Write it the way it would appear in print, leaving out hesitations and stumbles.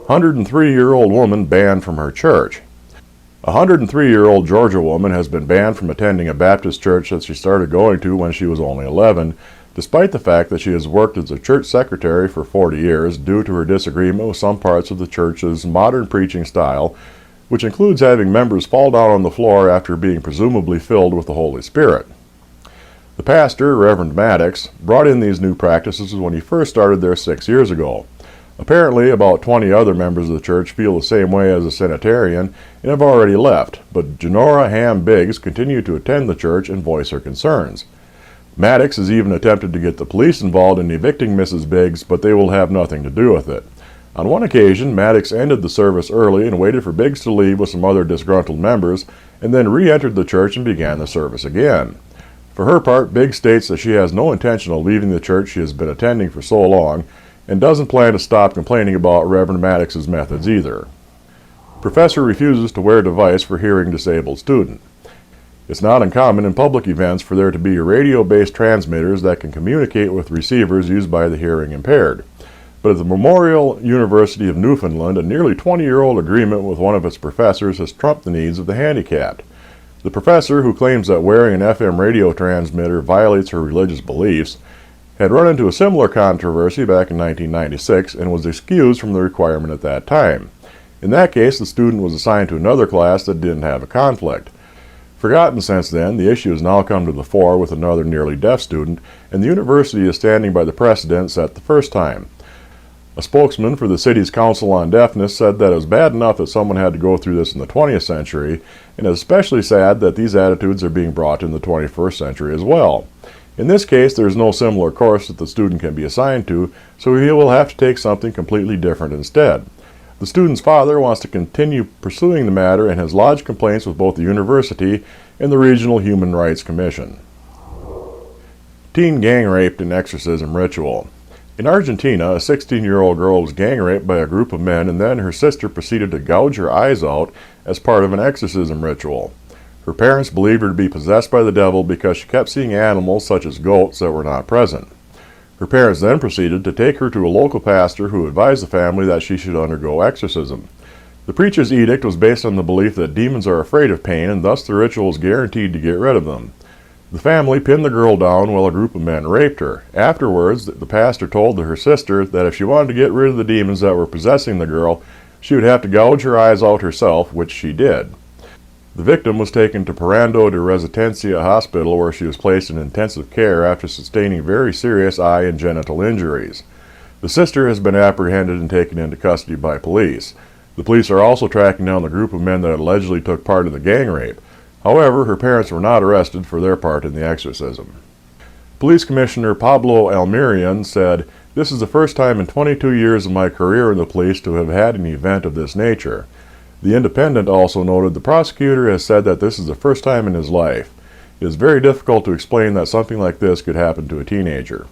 103-year-old woman banned from her church. A 103-year-old Georgia woman has been banned from attending a Baptist church that she started going to when she was only 11, despite the fact that she has worked as a church secretary for 40 years due to her disagreement with some parts of the church's modern preaching style, which includes having members fall down on the floor after being presumably filled with the Holy Spirit. The pastor, Reverend Maddox, brought in these new practices when he first started there 6 years ago. Apparently, about 20 other members of the church feel the same way as a Sanitarian and have already left, but Janora Ham Biggs continued to attend the church and voice her concerns. Maddox has even attempted to get the police involved in evicting Mrs. Biggs, but they will have nothing to do with it. On one occasion, Maddox ended the service early and waited for Biggs to leave with some other disgruntled members, and then re-entered the church and began the service again. For her part, Biggs states that she has no intention of leaving the church she has been attending for so long, and doesn't plan to stop complaining about Reverend Maddox's methods either. Professor refuses to wear device for hearing disabled student. It's not uncommon in public events for there to be radio-based transmitters that can communicate with receivers used by the hearing impaired. But at the Memorial University of Newfoundland, a nearly 20-year-old agreement with one of its professors has trumped the needs of the handicapped. The professor, who claims that wearing an FM radio transmitter violates her religious beliefs, had run into a similar controversy back in 1996 and was excused from the requirement at that time. In that case, the student was assigned to another class that didn't have a conflict. Forgotten since then, the issue has now come to the fore with another nearly deaf student, and the university is standing by the precedent set the first time. A spokesman for the city's Council on Deafness said that it was bad enough that someone had to go through this in the 20th century, and it's especially sad that these attitudes are being brought in the 21st century as well. In this case, there is no similar course that the student can be assigned to, so he will have to take something completely different instead. The student's father wants to continue pursuing the matter and has lodged complaints with both the university and the Regional Human Rights Commission. Teen gang raped in exorcism ritual. In Argentina, a 16-year-old girl was gang raped by a group of men, and then her sister proceeded to gouge her eyes out as part of an exorcism ritual. Her parents believed her to be possessed by the devil because she kept seeing animals such as goats that were not present. Her parents then proceeded to take her to a local pastor who advised the family that she should undergo exorcism. The preacher's edict was based on the belief that demons are afraid of pain, and thus the ritual was guaranteed to get rid of them. The family pinned the girl down while a group of men raped her. Afterwards, the pastor told her sister that if she wanted to get rid of the demons that were possessing the girl, she would have to gouge her eyes out herself, which she did. The victim was taken to Parando de Resistencia Hospital, where she was placed in intensive care after sustaining very serious eye and genital injuries. The sister has been apprehended and taken into custody by police. The police are also tracking down the group of men that allegedly took part in the gang rape. However, her parents were not arrested for their part in the exorcism. Police Commissioner Pablo Almirian said, "This is the first time in 22 years of my career in the police to have had an event of this nature." The Independent also noted the prosecutor has said that this is the first time in his life. It is very difficult to explain that something like this could happen to a teenager.